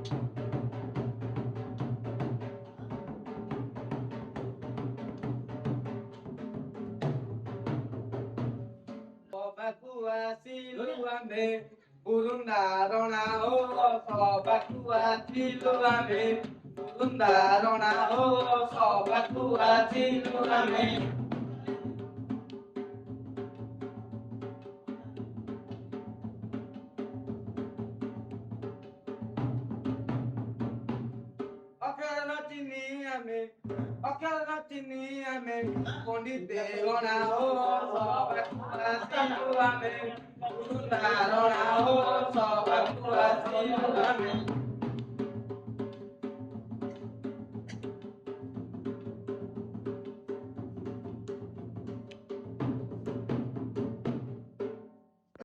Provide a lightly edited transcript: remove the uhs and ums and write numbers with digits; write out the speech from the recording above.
Sobatku asilu ambe burung darona sobatku asilu ambe burung darona sobatku asilu ambe Oke ame pondit deona sobatku asilu ambe burung darona sobatku asilu ambe